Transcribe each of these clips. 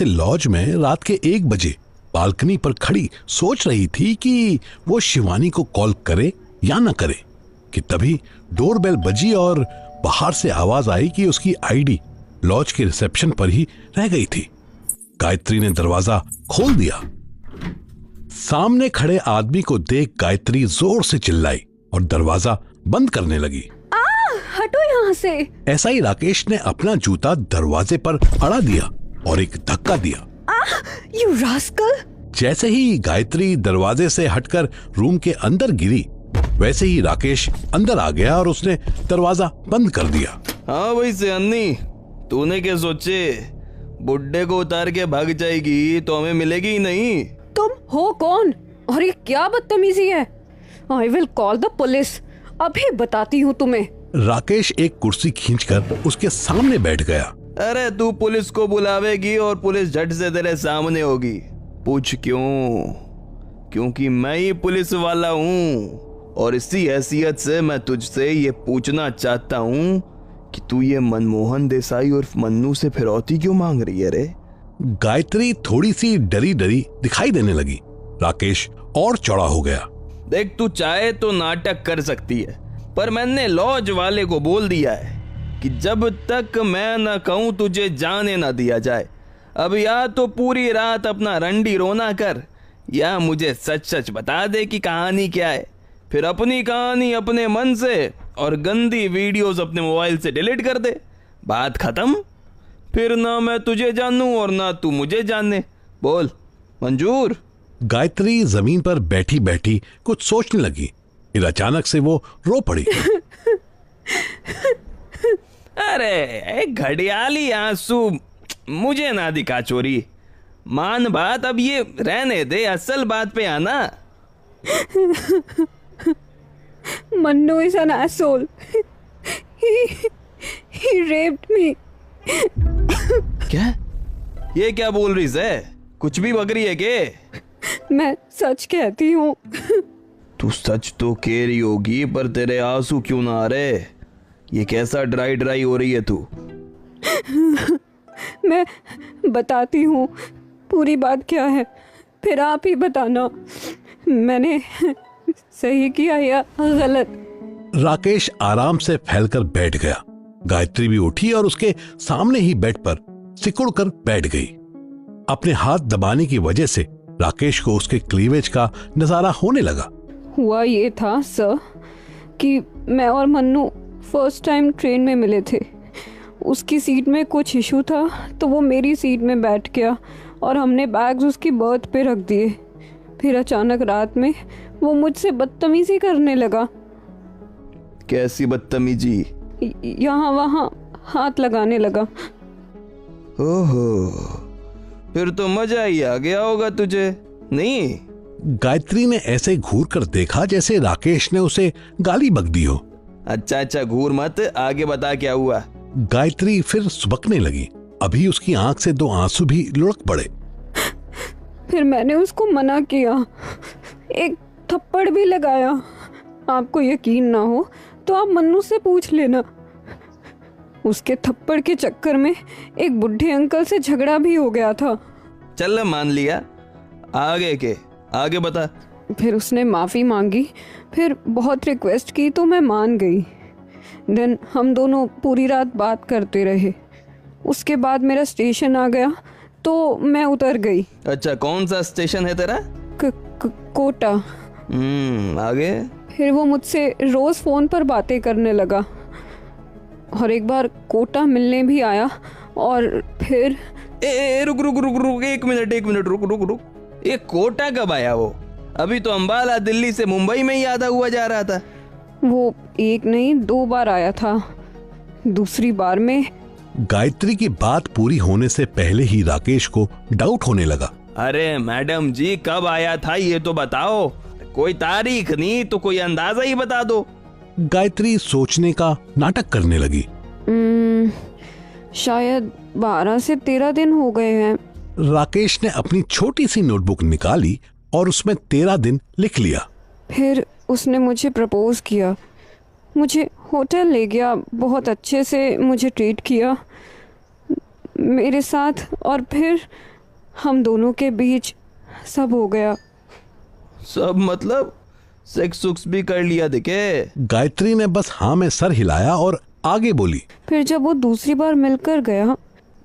से लॉज में रात के 1 बजे बालकनी पर खड़ी सोच रही थी कि वो शिवानी को कॉल करे या न करे कि तभी डोरबेल बजी और बाहर से आवाज आई कि उसकी आईडी लॉज के रिसेप्शन पर ही रह गई थी। गायत्री ने दरवाजा खोल दिया। सामने खड़े आदमी को देख गायत्री जोर से चिल्लाई और दरवाजा बंद करने लगी। हटो यहाँ से। ऐसा ही राकेश ने अपना जूता दरवाजे पर अड़ा दिया और एक धक्का दिया। You rascal. जैसे ही गायत्री दरवाजे से हटकर रूम के अंदर गिरी, वैसे ही राकेश अंदर आ गया और उसने दरवाजा बंद कर दिया। हाँ भाई सियानी, तूने क्या सोचे बुड्ढे को उतार के भाग जाएगी तो हमें मिलेगी ही नहीं। तुम हो कौन और ये क्या बदतमीजी है? I will call the police. अभी बताती हूँ तुम्हें। राकेश एक कुर्सी खींचकर उसके सामने बैठ गया। अरे तू पुलिस को बुलावेगी और पुलिस झट से तेरे सामने होगी। पूछ क्यों? क्योंकि मैं ही पुलिस वाला हूँ और इसी हैसियत से मैं तुझसे ये पूछना चाहता हूँ कि तू ये मनमोहन देसाई उर्फ मन्नू से फिरौती क्यों मांग रही है रे? गायत्री थोड़ी सी डरी डरी दिखाई देने लगी। राकेश और चौड़ा हो गया। देख, तू चाहे तो नाटक कर सकती है, पर मैंने लॉज वाले को बोल दिया है कि जब तक मैं न कहूं तुझे जाने न दिया जाए। अब या तो पूरी रात अपना रंडी रोना कर या मुझे सच सच बता दे कि कहानी क्या है। फिर अपनी कहानी अपने मन से और गंदी वीडियोस अपने मोबाइल से डिलीट कर दे। बात खत्म। फिर ना मैं तुझे जानूं और ना तू मुझे जाने। बोल, मंजूर? गायत्री जमीन पर बैठी बैठी कुछ सोचने लगी। फिर अचानक से वो रो पड़ी। अरे एक घड़ियाली आंसू मुझे ना दिखा चोरी। मान बात, अब ये रहने दे, असल बात पे आना। Mannu is an asshole. He raped me. क्या? ये क्या बोल रही है? कुछ भी बक रही है के? मैं सच कहती हूँ। तू सच तो कह रही होगी, पर तेरे आंसू क्यों ना आ रहे? ये कैसा ड्राई ड्राई हो रही है तू? मैं बताती हूँ पूरी बात क्या है, फिर आप ही बताना मैंने सही किया या गलत। राकेश आराम से फैलकर बैठ गया। गायत्री भी उठी और उसके सामने ही बेड पर सिकुड़ कर बैठ गई। अपने हाथ दबाने की वजह से राकेश को उसके क्लीवेज का नजारा होने लगा। हुआ ये था सर कि मैं और मन्नू फर्स्ट टाइम ट्रेन में मिले थे। उसकी सीट में कुछ इशू था तो वो मेरी सीट में बैठ गया और हमने बैग्स उसकी बर्थ पे रख दिए। फिर अचानक रात में वो मुझसे बदतमीजी करने लगा। कैसी बदतमीजी? यहाँ वहाँ हाथ लगाने लगा। ओहो, फिर तो मजा ही आ गया होगा तुझे, नहीं? गायत्री ने ऐसे घूर कर देखा जैसे राकेश ने उसे गाली बक दी हो। अच्छा घूर मत, आगे बता क्या हुआ? गायत्री फिर सुबकने लगी। अभी उसकी आंख से 2 आंसू भी लुढ़क पड़े। फिर मैंने उसको मना किया, एक थप्पड़ भी लगाया। आपको यकीन ना हो तो आप मन्नू से पूछ लेना। उसके थप्पड़ के चक्कर में एक बुढ़े अंकल से झगड़ा भी हो गया था। चल मान लिया, आगे बता। फिर उसने माफ़ी मांगी, फिर बहुत रिक्वेस्ट की तो मैं मान गई। देन हम दोनों पूरी रात बात करते रहे। उसके बाद मेरा स्टेशन आ गया तो मैं उतर गई। अच्छा, कौन सा स्टेशन है तेरा? कोटा। आगे? फिर वो मुझसे रोज़ फ़ोन पर बातें करने लगा और एक बार कोटा मिलने भी आया। और फिर रुक एक मिनट रुक। ये कोटा कब आया वो? अभी तो अंबाला दिल्ली से मुंबई में ही आधा हुआ जा रहा था। वो 1 नहीं 2 बार आया था। दूसरी बार में गायत्री की बात पूरी होने से पहले ही राकेश को डाउट होने लगा। अरे मैडम जी, कब आया था ये तो बताओ। कोई तारीख नहीं तो कोई अंदाजा ही बता दो। गायत्री सोचने का नाटक करने लगी। शायद 12 से 13 दिन हो गए हैं। राकेश ने अपनी छोटी सी नोटबुक निकाली और उसमें 13 दिन लिख लिया। फिर उसने मुझे प्रपोज किया, मुझे होटल ले गया, बहुत अच्छे से मुझे ट्रीट किया। मेरे साथ, और फिर हम दोनों के बीच सब हो गया। सब मतलब सेक्स सुक्स भी कर लिया दिखे? गायत्री ने बस हाँ में सर हिलाया और आगे बोली। फिर जब वो दूसरी बार मिलकर गया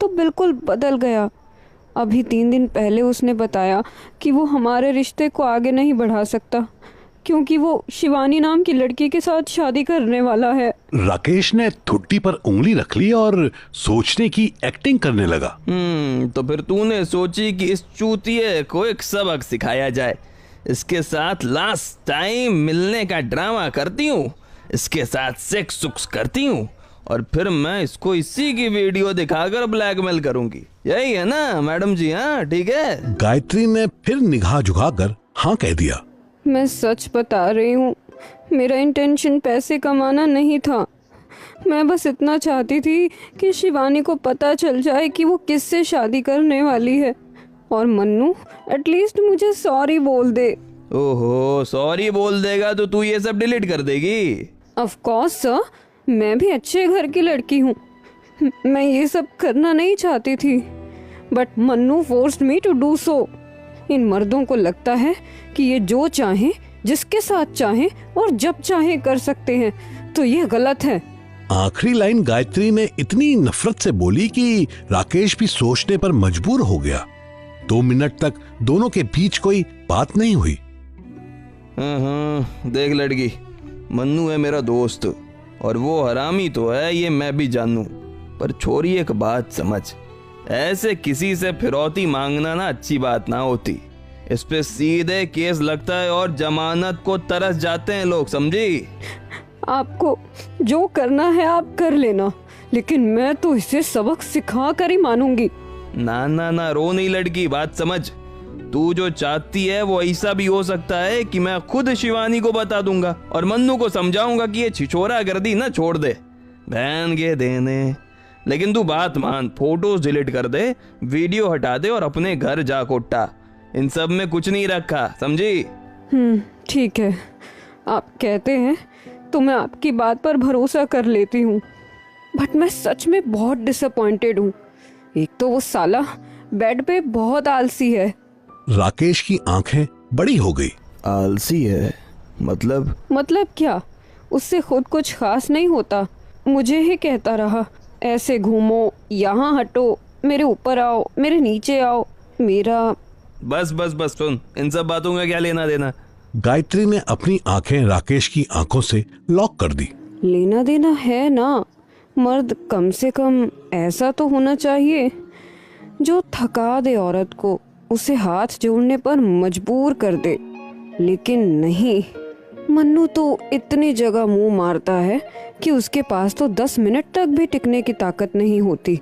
तो बिल्कुल बदल गया। अभी 3 दिन पहले उसने बताया कि वो हमारे रिश्ते को आगे नहीं बढ़ा सकता क्योंकि वो शिवानी नाम की लड़की के साथ शादी करने वाला है। राकेश ने ठुड्डी पर उंगली रख ली और सोचने की एक्टिंग करने लगा। तो फिर तूने सोची कि इस चूतिए को एक सबक सिखाया जाए। इसके साथ लास्ट टाइम मिलने का ड्रामा करती हूँ, इसके साथ सेक्स सुक्स करती हूँ और फिर मैं इसको इसी की वीडियो दिखाकर ब्लैकमेल करूंगी। यही है ना मैडम जी? हाँ ठीक है। गायत्री ने फिर निगाह झुकाकर हाँ कह दिया। मैं सच बता रही हूँ, मेरा इंटेंशन पैसे कमाना नहीं था। मैं बस इतना चाहती थी कि शिवानी को पता चल जाए कि वो किससे शादी करने वाली है और मन्नू एटलीस्ट मुझे सॉरी बोल दे। ओहो, सॉरी बोल देगा तो तू ये सब डिलीट कर देगी? ऑफ कोर्स सर, मैं भी अच्छे घर की लड़की हूँ। मैं ये सब करना नहीं चाहती थी but Mannu forced me to do so. इन मर्दों को लगता है कि ये जो चाहे, जिसके साथ चाहे और जब चाहे कर सकते हैं, तो ये गलत है। आखिरी लाइन गायत्री ने इतनी नफरत से बोली कि राकेश भी सोचने पर मजबूर हो गया। 2 मिनट तक दोनों के बीच कोई बात नहीं हुई। देख लड़की, मन्नू है मेरा दोस्त और वो हरामी तो है, ये मैं भी जानूं, पर छोरी एक बात समझ, ऐसे किसी से फिरौती मांगना ना अच्छी बात ना होती। इस पे सीधे केस लगता है और जमानत को तरस जाते हैं लोग, समझी? आपको जो करना है आप कर लेना, लेकिन मैं तो इसे सबक सिखा कर ही मानूंगी। ना ना ना, रो नहीं लड़की, बात समझ। तू जो चाहती है वो ऐसा भी हो सकता है कि मैं खुद शिवानी को बता दूंगा और मन्नू को समझाऊंगा कि ये छिछोरा गर्दी ना छोड़ दे, बहन के देने। लेकिन तू बात मान, फोटोज डिलीट कर दे, वीडियो हटा दे और अपने घर जा कोट्टा। इन सब में कुछ नहीं रखा, समझी? ठीक है, आप कहते हैं तो मैं आपकी बात पर भरोसा कर लेती हूँ, बट मैं सच में बहुत डिसअपॉइंटेड हूँ। एक तो वो साला बेड पे बहुत आलसी है। राकेश की आंखें बड़ी हो गई। आलसी है मतलब क्या? उससे खुद कुछ खास नहीं होता, मुझे ही कहता रहा ऐसे घूमो, यहाँ हटो, मेरे ऊपर आओ, मेरे नीचे आओ, मेरा। बस बस बस सुन, इन सब बातों का क्या लेना देना? गायत्री ने अपनी आंखें राकेश की आंखों से लॉक कर दी। लेना देना है ना, मर्द कम से कम ऐसा तो होना चाहिए जो थका दे औरत को, उसे हाथ जोड़ने पर मजबूर कर दे। लेकिन नहीं, मन्नू तो इतनी जगह मुंह मारता है कि उसके पास तो 10 मिनट तक भी टिकने की ताकत नहीं होती।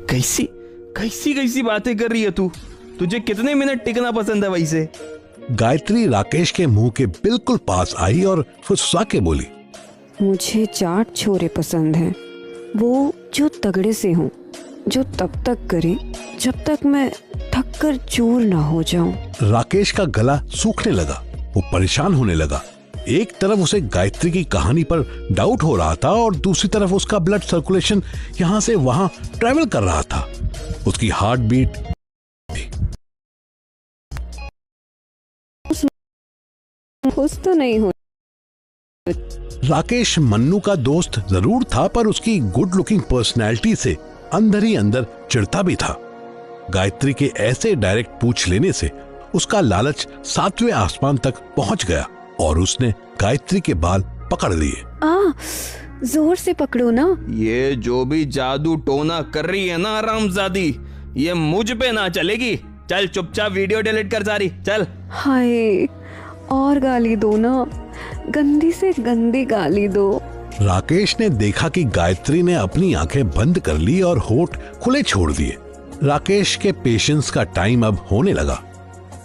कैसी कैसी कैसी बातें कर रही है तू? तुझे कितने मिनट टिकना पसंद है वैसे? गायत्री राकेश के मुंह के बिल्कुल पास आई और फुसफुसा के बोली, मुझे जाट छोरे पसंद हैं, वो जो तगड़े से हों, जो तब तक करें जब तक मैं थक कर चूर ना हो जाऊं। राकेश का गला सूखने लगा, वो परेशान होने लगा। एक तरफ उसे गायत्री की कहानी पर डाउट हो रहा था और दूसरी तरफ उसका ब्लड सर्कुलेशन यहाँ से वहाँ ट्रेवल कर रहा था। उसकी हार्ट बीट खुश तो नहीं हो। राकेश मन्नू का दोस्त जरूर था, पर उसकी गुड लुकिंग पर्सनैलिटी से अंदर ही अंदर चिढ़ता भी था। गायत्री के ऐसे डायरेक्ट पूछ लेने से उसका लालच 7वें आसमान तक पहुंच गया और उसने गायत्री के बाल पकड़ लिए। जोर से पकड़ो ना। ये जो भी जादू टोना कर रही है ना हरामजादी, ये मुझ पे ना चलेगी। चल चुपचाप वीडियो डिलीट कर सारी, चल। हाय, और गाली दो ना, गंदी से गंदी गाली दो। राकेश ने देखा कि गायत्री ने अपनी आंखें बंद कर ली और होठ खुले छोड़ दिए। राकेश के पेशेंस का टाइम अब होने लगा।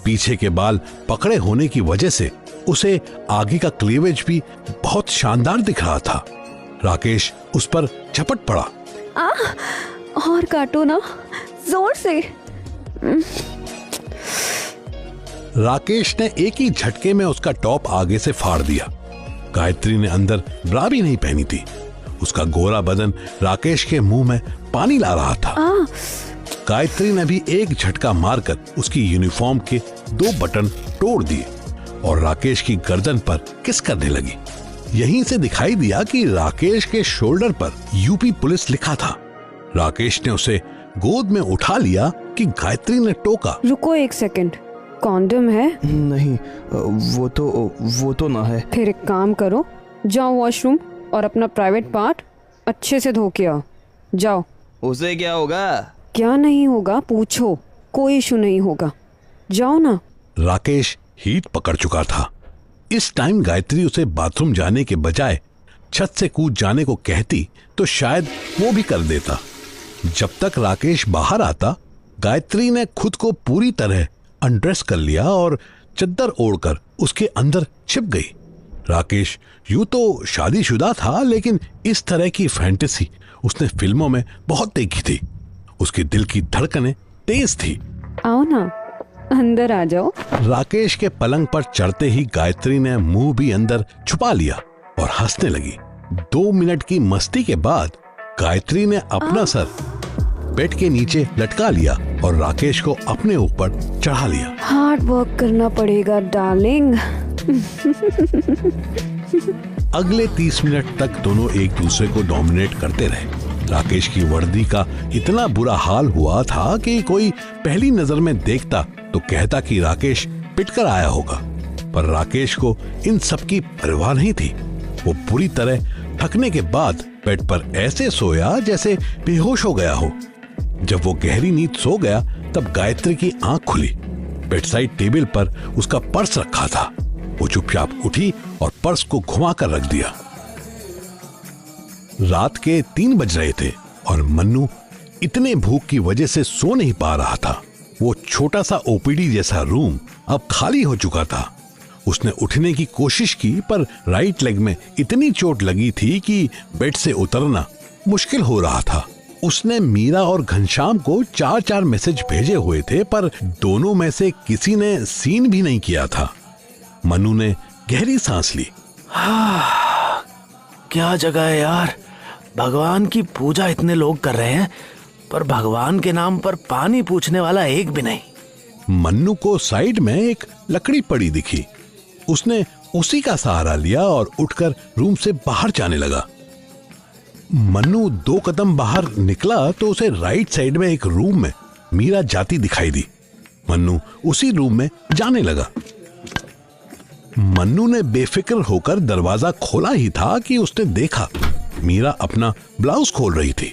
पीछे के बाल पकड़े होने की वजह से उसे आगे का क्लीवेज भी बहुत शानदार दिख रहा था। राकेश उस पर झपट पड़ा। और काटो ना, जोर से। राकेश ने एक ही झटके में उसका टॉप आगे से फाड़ दिया। गायत्री ने अंदर ब्रा भी नहीं पहनी थी। उसका गोरा बदन राकेश के मुंह में पानी ला रहा था। गायत्री ने भी एक झटका मारकर उसकी यूनिफॉर्म के 2 बटन तोड़ दिए और राकेश की गर्दन पर किस करने लगी। यहीं से दिखाई दिया कि राकेश के शोल्डर पर यूपी पुलिस लिखा था। राकेश ने उसे गोद में उठा लिया कि गायत्री ने टोका, रुको 1 सेकंड, कॉन्डम है? नहीं, वो तो ना है। फिर एक काम करो, जाओ वॉशरूम और अपना प्राइवेट पार्ट अच्छे से धो के आओ। जाओ। उसे क्या होगा? क्या नहीं होगा पूछो, कोई इशू नहीं होगा, जाओ ना। राकेश हीट पकड़ चुका था। इस टाइम गायत्री उसे बाथरूम जाने के बजाय छत से कूद जाने को कहती तो शायद वो भी कर देता। जब तक राकेश बाहर आता, गायत्री ने खुद को पूरी तरह अनड्रेस कर लिया और चद्दर ओढ़कर उसके अंदर छिप गई। राकेश यूं तो शादीशुदा था, लेकिन इस तरह की फैंटेसी उसने फिल्मों में बहुत देखी थी। उसके दिल की धड़कनें तेज थी। आओ ना, अंदर आ जाओ। राकेश के पलंग पर चढ़ते ही गायत्री ने मुंह भी अंदर छुपा लिया और हंसने लगी। 2 मिनट की मस्ती के बाद गायत्री ने अपना सर बेड के नीचे लटका लिया और राकेश को अपने ऊपर चढ़ा लिया। हार्ड वर्क करना पड़ेगा डार्लिंग। अगले 30 मिनट तक दोनों एक दूसरे को डोमिनेट करते रहे। राकेश की वर्दी का इतना बुरा हाल हुआ था कि कोई पहली नजर में देखता तो कहता कि राकेश पिटकर आया होगा, पर राकेश को इन सब की परवाह नहीं थी। वो पूरी तरह थकने के बाद बेड पर ऐसे सोया जैसे बेहोश हो गया हो। जब वो गहरी नींद सो गया तब गायत्री की आंख खुली। बेडसाइड टेबल पर उसका पर्स रखा था। वो चुपचाप उठी और पर्स को घुमाकर रख दिया। रात के 3 बज रहे थे और मन्नू इतने भूख की वजह से सो नहीं पा रहा था। वो छोटा सा ओपीडी जैसा रूम अब खाली हो चुका था। उसने उठने की कोशिश की, पर राइट लेग में इतनी चोट लगी थी कि बेड से उतरना मुश्किल हो रहा था। उसने मीरा और घनश्याम को 4 मैसेज भेजे हुए थे, पर दोनों में से किसी ने सीन भी नहीं किया था। मन्नू ने गहरी सांस ली। क्या जगह है यार, भगवान की पूजा इतने लोग कर रहे हैं, पर भगवान के नाम पर पानी पूछने वाला एक भी नहीं। मन्नू को साइड में एक लकड़ी पड़ी दिखी। उसने उसी का सहारा लिया और उठकर रूम से बाहर जाने लगा। मन्नू 2 कदम बाहर निकला तो उसे राइट साइड में एक रूम में मीरा जाती दिखाई दी। मन्नू उसी रूम में जाने लगा। मन्नू ने बेफिक्र होकर दरवाजा खोला ही था कि उसने देखा मीरा अपना ब्लाउज खोल रही थी।